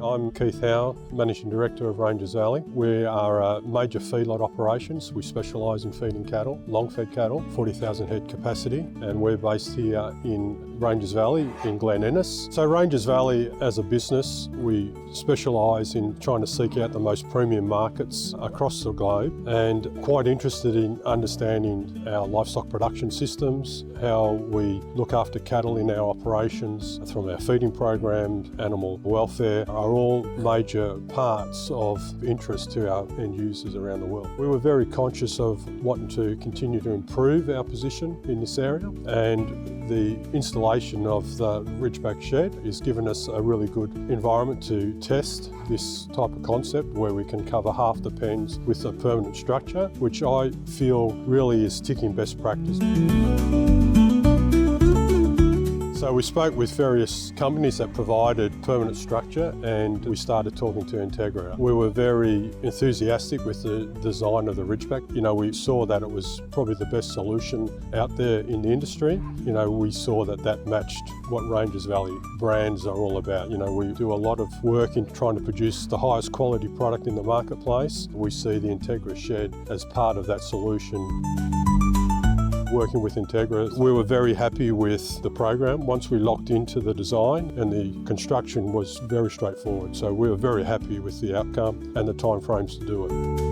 I'm Keith Howe, Managing Director of Rangers Valley. We are a major feedlot operations. We specialise in feeding cattle, long-fed cattle, 40,000 head capacity, and we're based here in Rangers Valley in Glen Innes. So Rangers Valley as a business, we specialise in trying to seek out the most premium markets across the globe and quite interested in understanding our livestock production systems, how we look after cattle in our operations from our feeding programs, animal welfare are all major parts of interest to our end users around the world. We were very conscious of wanting to continue to improve our position in this area, and the installation of the Ridgeback shed has given us a really good environment to test this type of concept where we can cover half the pens with a permanent structure, which I feel really is ticking best practice. So we spoke with various companies that provided permanent structure and we started talking to Entegra. We were very enthusiastic with the design of the Ridgeback. You know, we saw that it was probably the best solution out there in the industry. You know, we saw that that matched what Rangers Valley brands are all about. You know, we do a lot of work in trying to produce the highest quality product in the marketplace. We see the Entegra shed as part of that solution. Working with Entegra, we were very happy with the program once we locked into the design, and the construction was very straightforward. So we were very happy with the outcome and the timeframes to do it.